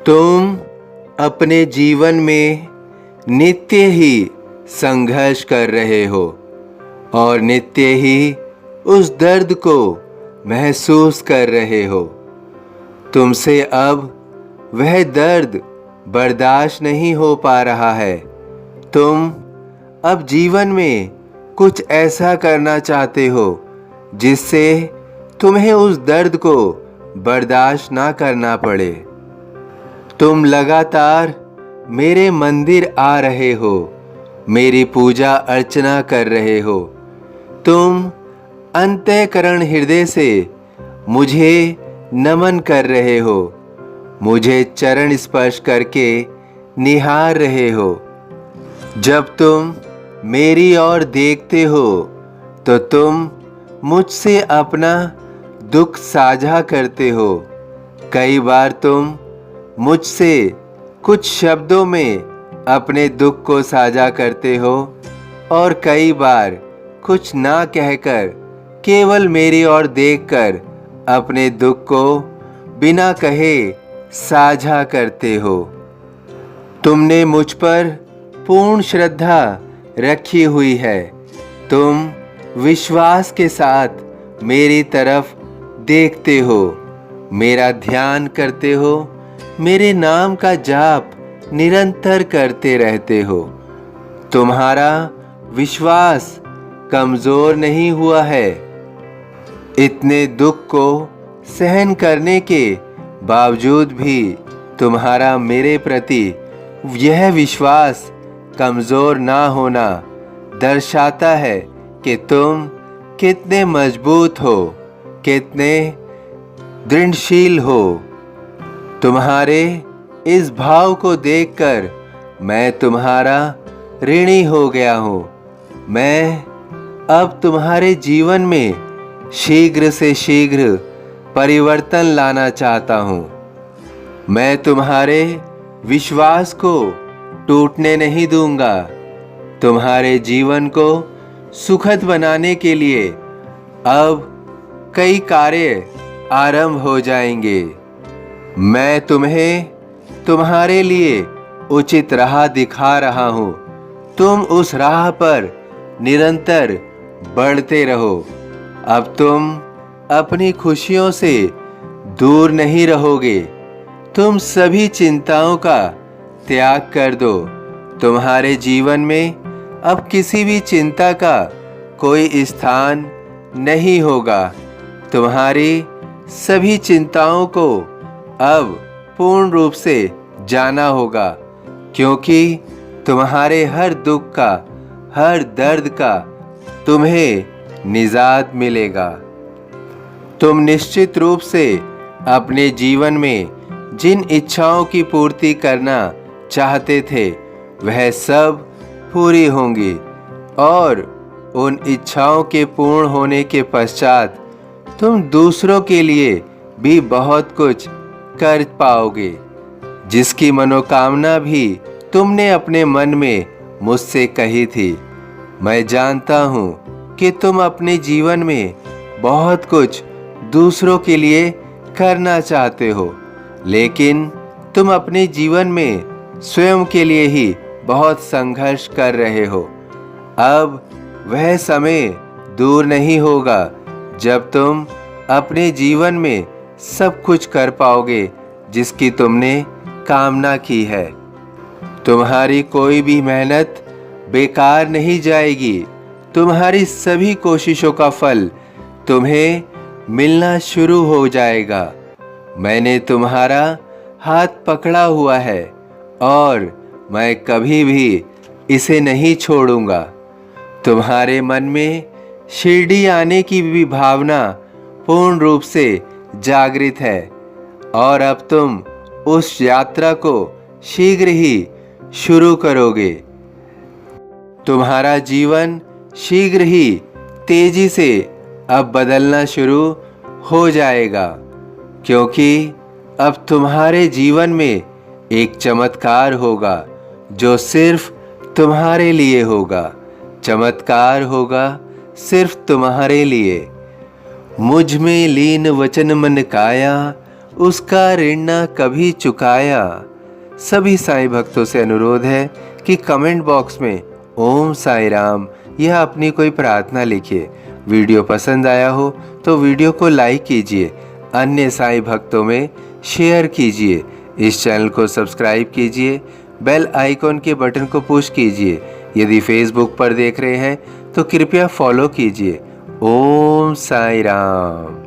तुम अपने जीवन में नित्य ही संघर्ष कर रहे हो और नित्य ही उस दर्द को महसूस कर रहे हो। तुमसे अब वह दर्द बर्दाश्त नहीं हो पा रहा है। तुम अब जीवन में कुछ ऐसा करना चाहते हो जिससे तुम्हें उस दर्द को बर्दाश्त ना करना पड़े। तुम लगातार मेरे मंदिर आ रहे हो, मेरी पूजा अर्चना कर रहे हो। तुम अंतःकरण हृदय से मुझे नमन कर रहे हो, मुझे चरण स्पर्श करके निहार रहे हो। जब तुम मेरी ओर देखते हो तो तुम मुझसे अपना दुख साझा करते हो। कई बार तुम मुझसे कुछ शब्दों में अपने दुख को साझा करते हो और कई बार कुछ ना कहकर केवल मेरी ओर देखकर अपने दुख को बिना कहे साझा करते हो। तुमने मुझ पर पूर्ण श्रद्धा रखी हुई है। तुम विश्वास के साथ मेरी तरफ देखते हो, मेरा ध्यान करते हो, मेरे नाम का जाप निरंतर करते रहते हो। तुम्हारा विश्वास कमज़ोर नहीं हुआ है। इतने दुख को सहन करने के बावजूद भी तुम्हारा मेरे प्रति यह विश्वास कमज़ोर ना होना दर्शाता है कि तुम कितने मजबूत हो, कितने दृढ़शील हो। तुम्हारे इस भाव को देखकर मैं तुम्हारा ऋणी हो गया हूँ। मैं अब तुम्हारे जीवन में शीघ्र से शीघ्र परिवर्तन लाना चाहता हूँ। मैं तुम्हारे विश्वास को टूटने नहीं दूंगा। तुम्हारे जीवन को सुखद बनाने के लिए अब कई कार्य आरंभ हो जाएंगे। मैं तुम्हें तुम्हारे लिए उचित राह दिखा रहा हूँ। तुम उस राह पर निरंतर बढ़ते रहो। अब तुम अपनी खुशियों से दूर नहीं रहोगे। तुम सभी चिंताओं का त्याग कर दो। तुम्हारे जीवन में अब किसी भी चिंता का कोई स्थान नहीं होगा। तुम्हारी सभी चिंताओं को अब पूर्ण रूप से जाना होगा, क्योंकि तुम्हारे हर दुख का, हर दर्द का तुम्हें निजात मिलेगा। तुम निश्चित रूप से अपने जीवन में जिन इच्छाओं की पूर्ति करना चाहते थे वह सब पूरी होंगी और उन इच्छाओं के पूर्ण होने के पश्चात तुम दूसरों के लिए भी बहुत कुछ कर पाओगे। जिसकी मनोकामना भी तुमने अपने मन में मुझसे कही थी। मैं जानता हूँ कि तुम अपने जीवन में बहुत कुछ दूसरों के लिए करना चाहते हो, लेकिन तुम अपने जीवन में स्वयं के लिए ही बहुत संघर्ष कर रहे हो। अब वह समय दूर नहीं होगा जब तुम अपने जीवन में सब कुछ कर पाओगे जिसकी तुमने कामना की है। तुम्हारी कोई भी मेहनत बेकार नहीं जाएगी। तुम्हारी सभी कोशिशों का फल तुम्हें मिलना शुरू हो जाएगा। मैंने तुम्हारा हाथ पकड़ा हुआ है और मैं कभी भी इसे नहीं छोड़ूंगा। तुम्हारे मन में शिरडी आने की भी भावना पूर्ण रूप से जागृत है और अब तुम उस यात्रा को शीघ्र ही शुरू करोगे। तुम्हारा जीवन शीघ्र ही तेजी से अब बदलना शुरू हो जाएगा, क्योंकि अब तुम्हारे जीवन में एक चमत्कार होगा जो सिर्फ तुम्हारे लिए होगा। चमत्कार होगा सिर्फ तुम्हारे लिए। मुझ में लीन वचन मन काया, उसका ऋण न कभी चुकाया। सभी साईं भक्तों से अनुरोध है कि कमेंट बॉक्स में ओम साई राम यह अपनी कोई प्रार्थना लिखिए। वीडियो पसंद आया हो तो वीडियो को लाइक कीजिए, अन्य साईं भक्तों में शेयर कीजिए, इस चैनल को सब्सक्राइब कीजिए, बेल आइकॉन के बटन को पुश कीजिए। यदि फेसबुक पर देख रहे हैं तो कृपया फॉलो कीजिए। ओम साई राम।